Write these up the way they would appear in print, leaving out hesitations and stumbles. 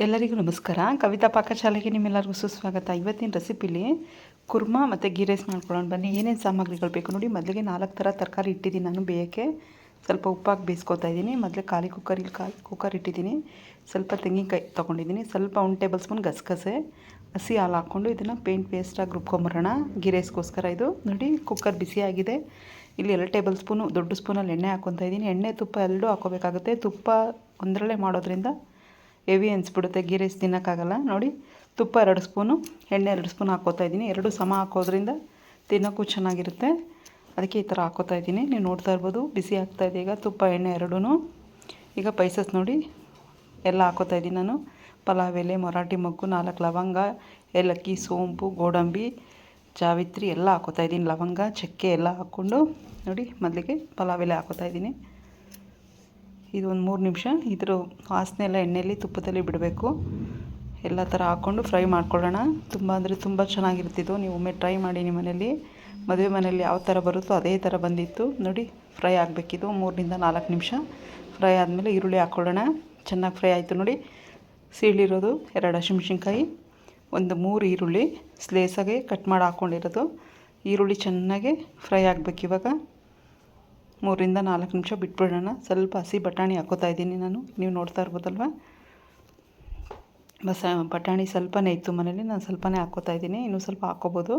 ಎಲ್ಲರಿಗೂ ನಮಸ್ಕಾರ. ಕವಿತಾ ಪಾಕಶಾಲೆಗೆ ನಿಮ್ಮೆಲ್ಲರಿಗೂ ಸುಸ್ವಾಗತ. ಇವತ್ತಿನ ರೆಸಿಪಿಲಿ ಕುರ್ಮಾ ಮತ್ತು ಗೀ ರೈಸ್ ಮಾಡ್ಕೊಳ್ಳೋಣ ಬನ್ನಿ. ಏನೇನು ಸಾಮಗ್ರಿಗಳು ಬೇಕು ನೋಡಿ. ಮೊದಲಿಗೆ 4 ಥರ ತರಕಾರಿ ಇಟ್ಟಿದ್ದೀನಿ ನಾನು ಬೇಯಕ್ಕೆ. ಸ್ವಲ್ಪ ಉಪ್ಪಾಕಿ ಬೇಯಿಸ್ಕೊತಾ ಇದ್ದೀನಿ. ಮೊದಲೇ ಖಾಲಿ ಕುಕ್ಕರ್ ಇಟ್ಟಿದ್ದೀನಿ. ಸ್ವಲ್ಪ ತೆಂಗಿನಕಾಯಿ ತೊಗೊಂಡಿದ್ದೀನಿ. ಸ್ವಲ್ಪ 1 ಟೇಬಲ್ ಸ್ಪೂನ್ ಗಸಗಸೆ, ಹಸಿ ಹಾಲು ಹಾಕ್ಕೊಂಡು ಇದನ್ನು ಪೇಸ್ಟಾಗಿ ರುಬ್ಕೊಂಬರೋಣ ಗೀ ರೈಸ್ಗೋಸ್ಕರ. ಇದು ನೋಡಿ ಕುಕ್ಕರ್ ಬಿಸಿಯಾಗಿದೆ. ಇಲ್ಲಿ 2 ಟೇಬಲ್ ಸ್ಪೂನು ದೊಡ್ಡ ಸ್ಪೂನಲ್ಲಿ ಎಣ್ಣೆ ಹಾಕ್ಕೊತಾ ಇದ್ದೀನಿ. ಎಣ್ಣೆ ತುಪ್ಪ ಎರಡೂ ಹಾಕ್ಕೋಬೇಕಾಗುತ್ತೆ. ತುಪ್ಪ ಒಂದರಲ್ಲೇ ಮಾಡೋದ್ರಿಂದ ಹೆವಿ ಅನಿಸ್ಬಿಡುತ್ತೆ, ಗೀ ರೈಸ್ ತಿನ್ನೋಕ್ಕಾಗಲ್ಲ. ನೋಡಿ ತುಪ್ಪ 2 ಸ್ಪೂನು, ಎಣ್ಣೆ 2 ಸ್ಪೂನ್ ಹಾಕ್ಕೋತಾ ಇದ್ದೀನಿ. ಎರಡು ಸಮ ಹಾಕೋದ್ರಿಂದ ತಿನ್ನೋಕ್ಕೂ ಚೆನ್ನಾಗಿರುತ್ತೆ. ಅದಕ್ಕೆ ಈ ಥರ ಹಾಕ್ಕೋತಾ ಇದ್ದೀನಿ. ನೀವು ನೋಡ್ತಾ ಇರ್ಬೋದು ಬಿಸಿ ಆಗ್ತಾಯಿದೆ ಈಗ ತುಪ್ಪ ಎಣ್ಣೆ ಎರಡೂ. ಈಗ ಪೈಸಸ್ ನೋಡಿ ಎಲ್ಲ ಹಾಕ್ಕೋತಾ ಇದ್ದೀನಿ ನಾನು. ಪಲಾವ್ ಎಲೆ, ಮರಾಠಿ ಮೊಗ್ಗು, 4 ಲವಂಗ, ಏಲಕ್ಕಿ, ಸೋಂಪು, ಗೋಡಂಬಿ, ಜಾವಿತ್ರಿ ಎಲ್ಲ ಹಾಕ್ಕೋತಾ ಇದ್ದೀನಿ. ಲವಂಗ, ಚಕ್ಕೆ ಎಲ್ಲ ಹಾಕ್ಕೊಂಡು ನೋಡಿ ಮೊದಲಿಗೆ ಪಲಾವ್ ಎಲೆ ಹಾಕ್ಕೋತಾ ಇದ್ದೀನಿ. ಇದು ಒಂದು 3 ನಿಮಿಷ ಇದ್ರ ವಾಸನೆ ಎಲ್ಲ ಎಣ್ಣೆಯಲ್ಲಿ ತುಪ್ಪದಲ್ಲಿ ಬಿಡಬೇಕು. ಎಲ್ಲ ಥರ ಹಾಕ್ಕೊಂಡು ಫ್ರೈ ಮಾಡ್ಕೊಳ್ಳೋಣ. ತುಂಬ ಅಂದರೆ ತುಂಬ ಚೆನ್ನಾಗಿರ್ತಿದ್ದು. ನೀವು ಒಮ್ಮೆ ಟ್ರೈ ಮಾಡಿ ನಿಮ್ಮ ಮನೇಲಿ. ಮದುವೆ ಮನೇಲಿ ಯಾವ ಥರ ಬರುತ್ತೋ ಅದೇ ಥರ ಬಂದಿತ್ತು ನೋಡಿ. ಫ್ರೈ ಆಗಬೇಕಿದು 3 ರಿಂದ 4 ನಿಮಿಷ. ಫ್ರೈ ಆದಮೇಲೆ ಈರುಳ್ಳಿ ಹಾಕ್ಕೊಳ್ಳೋಣ. ಚೆನ್ನಾಗಿ ಫ್ರೈ ಆಯಿತು ನೋಡಿ. ಸೀಳಿರೋದು 2 ಹಸಿಮೆಣಸಿನ್ಕಾಯಿ, ಒಂದು 3 ಈರುಳ್ಳಿ ಸ್ಲೇಸಾಗೆ ಕಟ್ ಮಾಡಿ ಹಾಕ್ಕೊಂಡಿರೋದು. ಈರುಳ್ಳಿ ಚೆನ್ನಾಗಿ ಫ್ರೈ ಆಗಬೇಕು. ಇವಾಗ 3 ರಿಂದ 4 ನಿಮಿಷ ಬಿಟ್ಬಿಡೋಣ. ಸ್ವಲ್ಪ ಹಸಿ ಬಟಾಣಿ ಹಾಕ್ಕೋತಾ ಇದ್ದೀನಿ ನಾನು. ನೀವು ನೋಡ್ತಾ ಇರ್ಬೋದಲ್ವ. ಬಟಾಣಿ ಸ್ವಲ್ಪನೇ ಇತ್ತು ಮನೇಲಿ, ನಾನು ಸ್ವಲ್ಪನೇ ಹಾಕ್ಕೋತಾ ಇದ್ದೀನಿ. ಇನ್ನೂ ಸ್ವಲ್ಪ ಹಾಕ್ಕೋಬೋದು.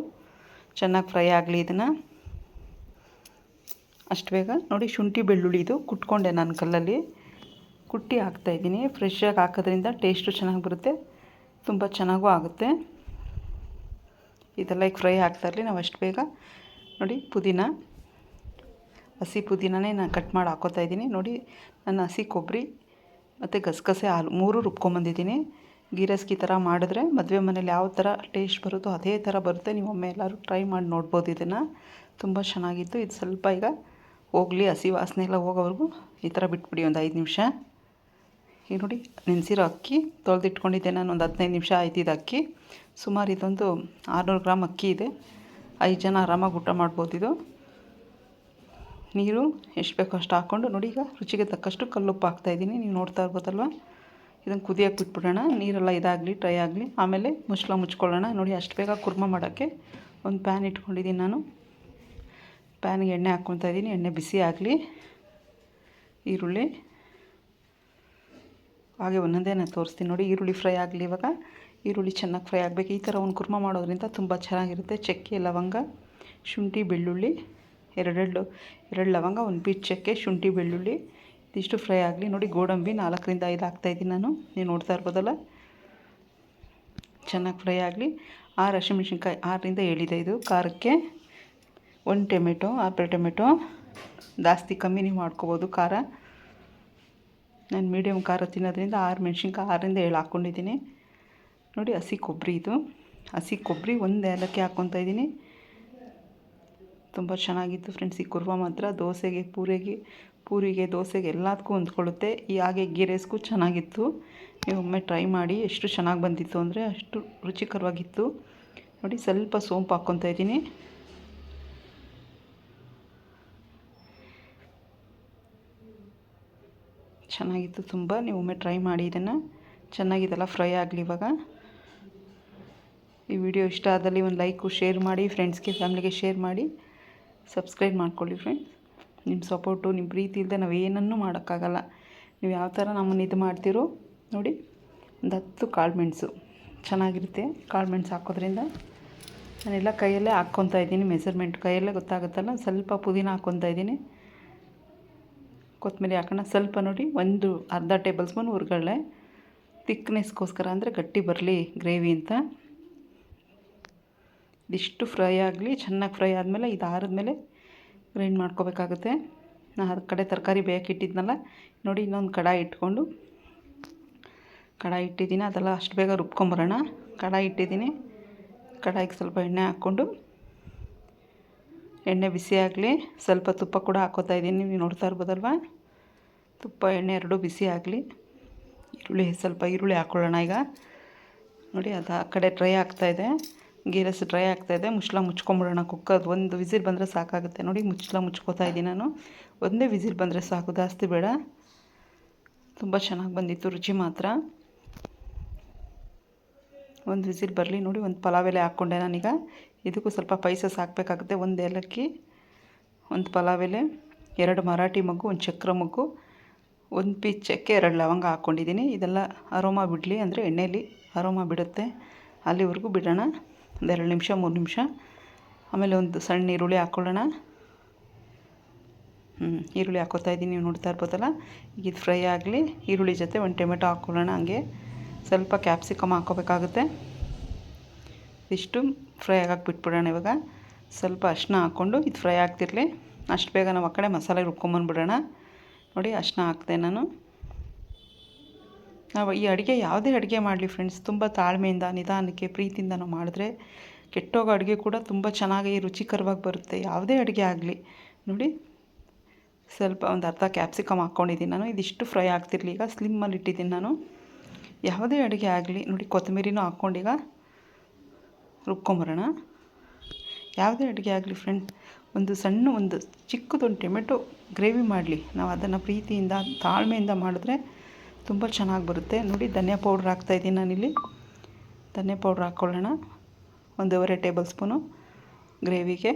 ಚೆನ್ನಾಗಿ ಫ್ರೈ ಆಗಲಿ ಇದನ್ನು. ಅಷ್ಟು ಬೇಗ ನೋಡಿ ಶುಂಠಿ ಬೆಳ್ಳುಳ್ಳಿ ಇದು ಕುಟ್ಕೊಂಡೆ ನಾನು ಕಲ್ಲಲ್ಲಿ ಕುಟ್ಟಿ ಹಾಕ್ತಾಯಿದ್ದೀನಿ. ಫ್ರೆಶ್ಶಾಗಿ ಹಾಕೋದ್ರಿಂದ ಟೇಸ್ಟು ಚೆನ್ನಾಗಿ ಬರುತ್ತೆ, ತುಂಬ ಚೆನ್ನಾಗೂ ಆಗುತ್ತೆ. ಇದೆಲ್ಲ ಈಗ ಫ್ರೈ ಆಗ್ತಾ ಇರಲಿ. ನಾವು ಅಷ್ಟು ಬೇಗ ನೋಡಿ ಪುದೀನ, ಹಸಿ ಪುದೀನನೇ ನಾನು ಕಟ್ ಮಾಡಿ ಹಾಕ್ಕೋತಾ ಇದ್ದೀನಿ. ನೋಡಿ ನಾನು ಹಸಿ ಕೊಬ್ಬರಿ ಮತ್ತು ಗಸಗಸೆ ಹಾಲು 3 ರುಬ್ಕೊಂಬಂದಿದ್ದೀನಿ. ಗೀ ರೈಸ್ಗೆ ಈ ಥರ ಮಾಡಿದ್ರೆ ಮದುವೆ ಮನೇಲಿ ಯಾವ ಥರ ಟೇಸ್ಟ್ ಬರುತ್ತೋ ಅದೇ ಥರ ಬರುತ್ತೆ. ನೀವು ಒಮ್ಮೆ ಎಲ್ಲರೂ ಟ್ರೈ ಮಾಡಿ ನೋಡ್ಬೋದು ಇದನ್ನು. ತುಂಬ ಚೆನ್ನಾಗಿತ್ತು. ಇದು ಸ್ವಲ್ಪ ಈಗ ಹೋಗಲಿ, ಹಸಿ ವಾಸನೆ ಎಲ್ಲ ಹೋಗೋವರೆಗೂ ಈ ಥರ ಬಿಟ್ಬಿಡಿ ಒಂದು 5 ನಿಮಿಷ. ಈಗ ನೋಡಿ ನೆನೆಸಿರೋ ಅಕ್ಕಿ ತೊಳೆದಿಟ್ಕೊಂಡಿದ್ದೆ ನಾನು. ಒಂದು 15 ನಿಮಿಷ ಆಯ್ತು ಇದು ಅಕ್ಕಿ. ಸುಮಾರು ಇದೊಂದು 600 ಗ್ರಾಮ್ ಅಕ್ಕಿ ಇದೆ. 5 ಜನ ಆರಾಮಾಗಿ ಊಟ ಮಾಡ್ಬೋದು ಇದು. ನೀರು ಎಷ್ಟು ಬೇಕೋ ಅಷ್ಟು ಹಾಕ್ಕೊಂಡು ನೋಡಿ. ಈಗ ರುಚಿಗೆ ತಕ್ಕಷ್ಟು ಕಲ್ಲುಪ್ಪು ಹಾಕ್ತಾಯಿದ್ದೀನಿ. ನೀವು ನೋಡ್ತಾ ಇರ್ಬೋದಲ್ವ. ಇದನ್ನು ಕುದಿಯೋಕೆ ಬಿಟ್ಬಿಡೋಣ. ನೀರೆಲ್ಲ ಇದಾಗಲಿ, ಡ್ರೈ ಆಗಲಿ. ಆಮೇಲೆ ಮುಚ್ಕೊಳ್ಳೋಣ. ನೋಡಿ ಅಷ್ಟು ಬೇಗ ಕುರ್ಮ ಮಾಡೋಕ್ಕೆ ಒಂದು ಪ್ಯಾನ್ ಇಟ್ಕೊಂಡಿದ್ದೀನಿ ನಾನು. ಪ್ಯಾನಿಗೆ ಎಣ್ಣೆ ಹಾಕ್ಕೊತಾ ಇದ್ದೀನಿ. ಎಣ್ಣೆ ಬಿಸಿ ಆಗಲಿ. ಈರುಳ್ಳಿ ಹಾಗೆ ಒಂದೊಂದೇ ನಾನು ತೋರಿಸ್ತೀನಿ ನೋಡಿ. ಈರುಳ್ಳಿ ಫ್ರೈ ಆಗಲಿ. ಇವಾಗ ಈರುಳ್ಳಿ ಚೆನ್ನಾಗಿ ಫ್ರೈ ಆಗಬೇಕು. ಈ ಥರ ಒಂದು ಕುರ್ಮ ಮಾಡೋದ್ರಿಂದ ತುಂಬ ಚೆನ್ನಾಗಿರುತ್ತೆ. ಚಕ್ಕೆ, ಲವಂಗ, ಶುಂಠಿ, ಬೆಳ್ಳುಳ್ಳಿ, 2 ಲವಂಗ, 1 ಪೀಸ್ ಚಕ್ಕೆ, ಶುಂಠಿ, ಬೆಳ್ಳುಳ್ಳಿ ಇದಿಷ್ಟು ಫ್ರೈ ಆಗಲಿ. ನೋಡಿ ಗೋಡಂಬಿ 4 ರಿಂದ 5 ಹಾಕ್ತಾಯಿದ್ದೀನಿ ನಾನು. ನೀವು ನೋಡ್ತಾ ಇರ್ಬೋದಲ್ಲ. ಚೆನ್ನಾಗಿ ಫ್ರೈ ಆಗಲಿ. 6 ಹಸಿಮೆಣಸಿನ್ಕಾಯಿ, 6 ರಿಂದ 7 ಇದೆ ಇದು ಖಾರಕ್ಕೆ. 1 ಟೊಮೆಟೊ, ಆಪಲ್ ಟೊಮೆಟೊ ಜಾಸ್ತಿ ಕಮ್ಮಿ ನೀವು ಮಾಡ್ಕೋಬೋದು ಖಾರ. ನಾನು ಮೀಡಿಯಮ್ ಖಾರ ತಿನ್ನೋದ್ರಿಂದ 6 ಮೆಣಸಿನ್ಕಾಯಿ 6 ರಿಂದ 7 ಹಾಕ್ಕೊಂಡಿದ್ದೀನಿ. ನೋಡಿ ಹಸಿ ಕೊಬ್ಬರಿ ಇದು. ಹಸಿ ಕೊಬ್ಬರಿ 1 ಏಲಕ್ಕಿ ಹಾಕ್ಕೊತಾ ಇದ್ದೀನಿ. ತುಂಬ ಚೆನ್ನಾಗಿತ್ತು ಫ್ರೆಂಡ್ಸ್ ಈ ಕುರ್ಮ ಮಾತ್ರ. ದೋಸೆಗೆ, ಪೂರಿಗೆ, ದೋಸೆಗೆ ಎಲ್ಲದಕ್ಕೂ ಹೊಂದ್ಕೊಳ್ಳುತ್ತೆ. ಹಾಗೆ ಗೀ ರೈಸ್ಗೂ ಚೆನ್ನಾಗಿತ್ತು. ನೀವು ಒಮ್ಮೆ ಟ್ರೈ ಮಾಡಿ. ಎಷ್ಟು ಚೆನ್ನಾಗಿ ಬಂದಿತ್ತು ಅಂದರೆ ಅಷ್ಟು ರುಚಿಕರವಾಗಿತ್ತು. ನೋಡಿ ಸ್ವಲ್ಪ ಸೋಂಪು ಹಾಕ್ಕೊತಾ ಇದ್ದೀನಿ. ಚೆನ್ನಾಗಿತ್ತು ತುಂಬ. ನೀವು ಒಮ್ಮೆ ಟ್ರೈ ಮಾಡಿ ಇದನ್ನು. ಚೆನ್ನಾಗಿದೆಲ್ಲ ಫ್ರೈ ಆಗಲಿ. ಇವಾಗ ಈ ವಿಡಿಯೋ ಇಷ್ಟ ಆದಲ್ಲಿ ಒಂದು ಲೈಕು, ಶೇರ್ ಮಾಡಿ. ಫ್ರೆಂಡ್ಸ್ಗೆ, ಫ್ಯಾಮಿಲಿಗೆ ಶೇರ್ ಮಾಡಿ. ಸಬ್ಸ್ಕ್ರೈಬ್ ಮಾಡ್ಕೊಳ್ಳಿ ಫ್ರೆಂಡ್ಸ್. ನಿಮ್ಮ ಸಪೋರ್ಟು, ನಿಮ್ಮ ಪ್ರೀತಿ ಇಲ್ಲದೆ ನಾವು ಏನನ್ನೂ ಮಾಡೋಕ್ಕಾಗಲ್ಲ. ನೀವು ಯಾವ ಥರ ನಮ್ಮನ್ನು ಇದು ಮಾಡ್ತೀರೋ ನೋಡಿ. ಒಂದು 10 ಕಾಳು ಮೆಣಸು ಚೆನ್ನಾಗಿರುತ್ತೆ. ಕಾಳು ಮೆಣಸು ಹಾಕೋದ್ರಿಂದ ನಾನೆಲ್ಲ ಕೈಯಲ್ಲೇ ಹಾಕ್ಕೊತಾ ಇದ್ದೀನಿ. ಮೆಸರ್ಮೆಂಟ್ ಕೈಯಲ್ಲೇ ಗೊತ್ತಾಗುತ್ತಲ್ಲ. ಸ್ವಲ್ಪ ಪುದೀನ ಹಾಕ್ಕೊತಾ ಇದ್ದೀನಿ. ಕೊತ್ತಂಬರಿ ಹಾಕೋಣ ಸ್ವಲ್ಪ ನೋಡಿ. ಒಂದು ಅರ್ಧ ಟೇಬಲ್ ಸ್ಪೂನ್ ಹುರ್ಗಡ್ಲೆ, ತಿಕ್ನೆಸ್ಗೋಸ್ಕರ ಅಂದರೆ ಗಟ್ಟಿ ಬರಲಿ ಗ್ರೇವಿ ಅಂತ. ಇದಿಷ್ಟು ಫ್ರೈ ಆಗಲಿ. ಚೆನ್ನಾಗಿ ಫ್ರೈ ಆದಮೇಲೆ ಇದು ಆರಿದ್ಮೇಲೆ ಗ್ರೈಂಡ್ ಮಾಡ್ಕೋಬೇಕಾಗುತ್ತೆ. ನಾನು ಆ ಕಡೆ ತರಕಾರಿ ಬೇಯಕ್ಕೆ ಇಟ್ಟಿದ್ನಲ್ಲ ನೋಡಿ. ಇನ್ನೊಂದು ಕಡಾಯಿ ಇಟ್ಟಿದ್ದೀನಿ. ಅದೆಲ್ಲ ಅಷ್ಟು ಬೇಗ ರುಬ್ಕೊಂಬರೋಣ. ಕಡಾಯಿ ಇಟ್ಟಿದ್ದೀನಿ. ಕಡಾಯಿಗೆ ಸ್ವಲ್ಪ ಎಣ್ಣೆ ಹಾಕ್ಕೊಂಡು, ಎಣ್ಣೆ ಬಿಸಿ ಆಗಲಿ. ಸ್ವಲ್ಪ ತುಪ್ಪ ಕೂಡ ಹಾಕ್ಕೋತಾ ಇದ್ದೀನಿ. ನೀವು ನೋಡ್ತಾ ಇರ್ಬೋದಲ್ವ. ತುಪ್ಪ ಎಣ್ಣೆ ಎರಡೂ ಬಿಸಿ ಆಗಲಿ. ಸ್ವಲ್ಪ ಈರುಳ್ಳಿ ಹಾಕ್ಕೊಳ್ಳೋಣ ಈಗ. ನೋಡಿ ಅದು ಆ ಕಡೆ ಡ್ರೈ ಆಗ್ತಾಯಿದೆ. ಗೀ ರೈಸ್ ಡ್ರೈ ಆಗ್ತಾಯಿದೆ. ಮುಚ್ಕೊಂಬಿಡೋಣ. ಕುಕ್ಕರ್ 1 ವಿಸಿಲ್ ಬಂದರೆ ಸಾಕಾಗುತ್ತೆ. ನೋಡಿ ಮುಚ್ಕೋತಾ ಇದ್ದೀನಿ ನಾನು. ಒಂದೇ ವಿಸಿಲ್ ಬಂದರೆ ಸಾಕು, ಜಾಸ್ತಿ ಬೇಡ. ತುಂಬ ಚೆನ್ನಾಗಿ ಬಂದಿತ್ತು ರುಚಿ ಮಾತ್ರ. ಒಂದು ವಿಸಿಲ್ ಬರಲಿ. ನೋಡಿ ಒಂದು ಪಲಾವ್ ಎಲೆ ಹಾಕ್ಕೊಂಡೆ ನಾನೀಗ. ಇದಕ್ಕೂ ಸ್ವಲ್ಪ ಪೈಸಸ್ ಹಾಕಬೇಕಾಗುತ್ತೆ. ಒಂದು ಏಲಕ್ಕಿ, ಒಂದು ಪಲಾವ್ ಎಲೆ, 2 ಮರಾಠಿ ಮೊಗ್ಗು, 1 ಚಕ್ರ ಮೊಗ್ಗು, 1 ಪೀಸ್ ಚಕ್ಕೆ, 2 ಲವಂಗ ಹಾಕ್ಕೊಂಡಿದ್ದೀನಿ. ಇದೆಲ್ಲ ಅರೋಮಾ ಬಿಡಲಿ, ಅಂದರೆ ಎಣ್ಣೆಯಲ್ಲಿ ಅರೋಮಾ ಬಿಡುತ್ತೆ, ಅಲ್ಲಿವರೆಗೂ ಬಿಡೋಣ. ಒಂದು 2 ನಿಮಿಷ 3 ನಿಮಿಷ. ಆಮೇಲೆ ಒಂದು ಸಣ್ಣ ಈರುಳ್ಳಿ ಹಾಕ್ಕೊಳ್ಳೋಣ. ಈರುಳ್ಳಿ ಹಾಕ್ಕೋತಾ ಇದ್ದೀನಿ, ನೀವು ನೋಡ್ತಾ ಇರ್ಬೋದಲ್ಲ. ಈಗ ಇದು ಫ್ರೈ ಆಗಲಿ. ಈರುಳ್ಳಿ ಜೊತೆ 1 ಟೊಮೆಟೊ ಹಾಕ್ಕೊಳ್ಳೋಣ. ಹಂಗೆ ಸ್ವಲ್ಪ ಕ್ಯಾಪ್ಸಿಕಮ್ ಹಾಕ್ಕೋಬೇಕಾಗುತ್ತೆ. ಇಷ್ಟು ಫ್ರೈ ಆಗಕ್ಕೆ ಬಿಟ್ಬಿಡೋಣ. ಇವಾಗ ಸ್ವಲ್ಪ ಅರಿಶಿನ ಹಾಕ್ಕೊಂಡು ಇದು ಫ್ರೈ ಆಗ್ತಿರಲಿ. ಅಷ್ಟು ಬೇಗ ನಾವು ಆ ಕಡೆ ಮಸಾಲೆ ರುಬ್ಕೊಂಬಂದ್ಬಿಡೋಣ. ನೋಡಿ ಅರಿಶಿನ ಹಾಕ್ದೆ ನಾನು. ನಾವು ಈ ಅಡುಗೆ ಯಾವುದೇ ಅಡುಗೆ ಮಾಡಲಿ ಫ್ರೆಂಡ್ಸ್, ತುಂಬ ತಾಳ್ಮೆಯಿಂದ ನಿಧಾನಕ್ಕೆ ಪ್ರೀತಿಯಿಂದ ನಾವು ಮಾಡಿದ್ರೆ ಕೆಟ್ಟೋಗೋ ಅಡುಗೆ ಕೂಡ ತುಂಬ ಚೆನ್ನಾಗಿ ರುಚಿಕರವಾಗಿ ಬರುತ್ತೆ. ಯಾವುದೇ ಅಡುಗೆ ಆಗಲಿ. ನೋಡಿ ಸ್ವಲ್ಪ ಒಂದು ಅರ್ಧ ಕ್ಯಾಪ್ಸಿಕಮ್ ಹಾಕ್ಕೊಂಡಿದ್ದೀನಿ ನಾನು. ಇದಿಷ್ಟು ಫ್ರೈ ಆಗ್ತಿರಲಿ. ಈಗ ಸ್ಲಿಮ್ಮಲ್ಲಿ ಇಟ್ಟಿದ್ದೀನಿ ನಾನು. ಯಾವುದೇ ಅಡುಗೆ ಆಗಲಿ ನೋಡಿ, ಕೊತ್ತಂಬರಿನೂ ಹಾಕ್ಕೊಂಡೀಗ ರುಬ್ಕೊಂಬರೋಣ. ಯಾವುದೇ ಅಡುಗೆ ಆಗಲಿ ಫ್ರೆಂಡ್, ಒಂದು ಚಿಕ್ಕದೊಂದು ಟೊಮೆಟೊ ಗ್ರೇವಿ ಮಾಡಲಿ, ನಾವು ಅದನ್ನು ಪ್ರೀತಿಯಿಂದ ತಾಳ್ಮೆಯಿಂದ ಮಾಡಿದ್ರೆ ತುಂಬ ಚೆನ್ನಾಗಿ ಬರುತ್ತೆ. ನೋಡಿ ಧನಿಯಾ ಪೌಡ್ರ್ ಹಾಕ್ತಾಯಿದ್ದೀನಿ ನಾನಿಲ್ಲಿ. ಧನಿಯಾ ಪೌಡ್ರ್ ಹಾಕ್ಕೊಳ್ಳೋಣ. 1.5 ಟೇಬಲ್ ಸ್ಪೂನು ಗ್ರೇವಿಗೆ.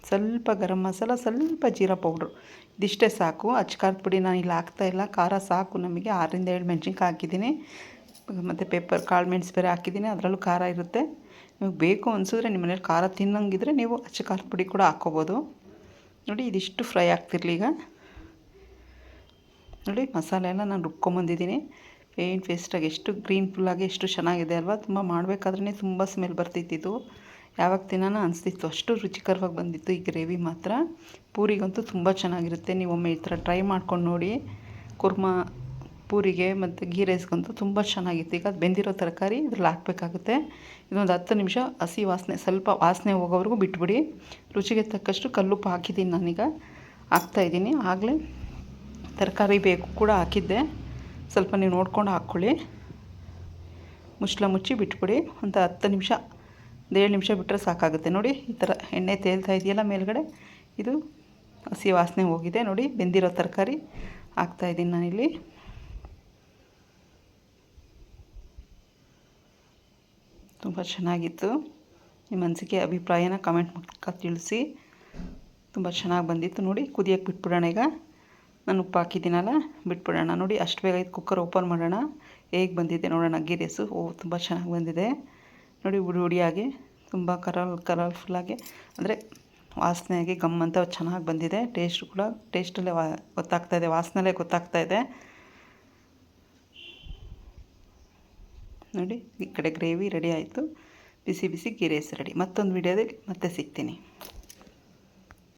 ಸ್ವಲ್ಪ ಗರಂ ಮಸಾಲ, ಸ್ವಲ್ಪ ಜೀರಾ ಪೌಡ್ರು, ಇದಿಷ್ಟೇ ಸಾಕು. ಅಚ್ಕಾರದ ಪುಡಿ ನಾನು ಇಲ್ಲಿ ಹಾಕ್ತಾಯಿಲ್ಲ. ಖಾರ ಸಾಕು ನಮಗೆ. 6ರಿಂದ 7 ಮೆಣಸಿನ್ಕಾಯಿ ಹಾಕಿದ್ದೀನಿ, ಮತ್ತು ಪೆಪ್ಪರ್, ಕಾಳು ಮೆಣಸು ಬೇರೆ ಹಾಕಿದ್ದೀನಿ. ಅದರಲ್ಲೂ ಖಾರ ಇರುತ್ತೆ. ನಿಮಗೆ ಬೇಕು ಅನಿಸಿದ್ರೆ ನಿಮ್ಮ ಮನೇಲಿ ಖಾರ ತಿನ್ನಂಗಿದ್ರೆ ನೀವು ಅಚ್ಕಾರದ ಪುಡಿ ಕೂಡ ಹಾಕ್ಕೋಬೋದು. ನೋಡಿ ಇದಿಷ್ಟು ಫ್ರೈ ಆಗ್ತಿರಲಿ. ಈಗ ನೋಡಿ ಮಸಾಲೆ ಎಲ್ಲ ನಾನು ರುಬ್ಕೊಂಬಂದಿದ್ದೀನಿ ಫೇನ್ ಪೇಸ್ಟಾಗಿ. ಎಷ್ಟು ಗ್ರೀನ್ಫುಲ್ಲಾಗಿ ಎಷ್ಟು ಚೆನ್ನಾಗಿದೆ ಅಲ್ವಾ. ತುಂಬ ಮಾಡಬೇಕಾದ್ರೇ ತುಂಬ ಸ್ಮೆಲ್ ಬರ್ತಿತ್ತು. ಯಾವಾಗ ತಿನ್ನೋಣ ಅನಿಸ್ತಿತ್ತು, ಅಷ್ಟು ರುಚಿಕರವಾಗಿ ಬಂದಿತ್ತು ಈ ಗ್ರೇವಿ ಮಾತ್ರ. ಪೂರಿಗಂತೂ ತುಂಬ ಚೆನ್ನಾಗಿರುತ್ತೆ. ನೀವೊಮ್ಮೆ ಈ ಥರ ಟ್ರೈ ಮಾಡ್ಕೊಂಡು ನೋಡಿ. ಕುರ್ಮಾ, ಪೂರಿಗೆ ಮತ್ತು ಗೀ ರೈಸ್ಗಂತೂ ತುಂಬ ಚೆನ್ನಾಗಿತ್ತು. ಈಗ ಬೆಂದಿರೋ ತರಕಾರಿ ಇದ್ರಲ್ಲಿ ಹಾಕಬೇಕಾಗುತ್ತೆ. ಇದೊಂದು 10 ನಿಮಿಷ ಹಸಿ ವಾಸನೆ, ಸ್ವಲ್ಪ ವಾಸನೆ ಹೋಗೋವರೆಗೂ ಬಿಟ್ಬಿಡಿ. ರುಚಿಗೆ ತಕ್ಕಷ್ಟು ಕಲ್ಲುಪ್ಪು ಹಾಕಿದ್ದೀನಿ ನಾನೀಗ, ಹಾಕ್ತಾಯಿದ್ದೀನಿ. ಆಗಲೇ ತರಕಾರಿ ಬೇಕು ಕೂಡ ಹಾಕಿದ್ದೆ, ಸ್ವಲ್ಪ ನೀವು ನೋಡ್ಕೊಂಡು ಹಾಕ್ಕೊಳ್ಳಿ. ಮುಚ್ಚಳ ಮುಚ್ಚಿ ಬಿಟ್ಬಿಡಿ. ಒಂದು 10 ನಿಮಿಷ, 7 ನಿಮಿಷ ಬಿಟ್ಟರೆ ಸಾಕಾಗುತ್ತೆ. ನೋಡಿ ಈ ಥರ ಎಣ್ಣೆ ತೇಲ್ತಾ ಇದೆಯಲ್ಲ ಮೇಲ್ಗಡೆ, ಇದು ಹಸಿ ವಾಸನೆ ಹೋಗಿದೆ. ನೋಡಿ ಬೆಂದಿರೋ ತರಕಾರಿ ಹಾಕ್ತಾಯಿದ್ದೀನಿ ನಾನಿಲ್ಲಿ. ತುಂಬ ಚೆನ್ನಾಗಿತ್ತು. ನಿಮ್ಮ ಅನಿಸಿಕೆ ಅಭಿಪ್ರಾಯನ ಕಮೆಂಟ್ ಮೂಲಕ ತಿಳಿಸಿ. ತುಂಬ ಚೆನ್ನಾಗಿ ಬಂದಿತ್ತು. ನೋಡಿ ಕುದಿಯೋಕ್ಕೆ ಬಿಟ್ಬಿಡೋಣ. ಈಗ ನಾನು ಉಪ್ಪು ಹಾಕಿದ್ದೀನಲ್ಲ, ಬಿಟ್ಬಿಡೋಣ. ನೋಡಿ ಅಷ್ಟು ಬೇಗ ಇದು ಕುಕ್ಕರ್ ಓಪನ್ ಮಾಡೋಣ. ಹೇಗೆ ಬಂದಿದೆ ನೋಡೋಣ ಗೀ ರೈಸು. ತುಂಬ ಚೆನ್ನಾಗಿ ಬಂದಿದೆ. ನೋಡಿ ಹುಡಿಯಾಗಿ, ತುಂಬ ಕಲರ್ಫುಲ್ಲಾಗಿ, ಅಂದರೆ ವಾಸನೆಯಾಗಿ ಗಮ್ ಅಂತ ಚೆನ್ನಾಗಿ ಬಂದಿದೆ. ಟೇಸ್ಟು ಕೂಡ ಟೇಸ್ಟಲ್ಲೇ ಗೊತ್ತಾಗ್ತಾಯಿದೆ, ವಾಸನೆಯಲ್ಲೇ ಗೊತ್ತಾಗ್ತಾಯಿದೆ. ನೋಡಿ ಈ ಕಡೆ ಗ್ರೇವಿ ರೆಡಿ ಆಯಿತು. ಬಿಸಿ ಬಿಸಿ ಗೀ ರೈಸ್ ರೆಡಿ. ಮತ್ತೊಂದು ವಿಡಿಯೋದಲ್ಲಿ ಮತ್ತೆ ಸಿಗ್ತೀನಿ.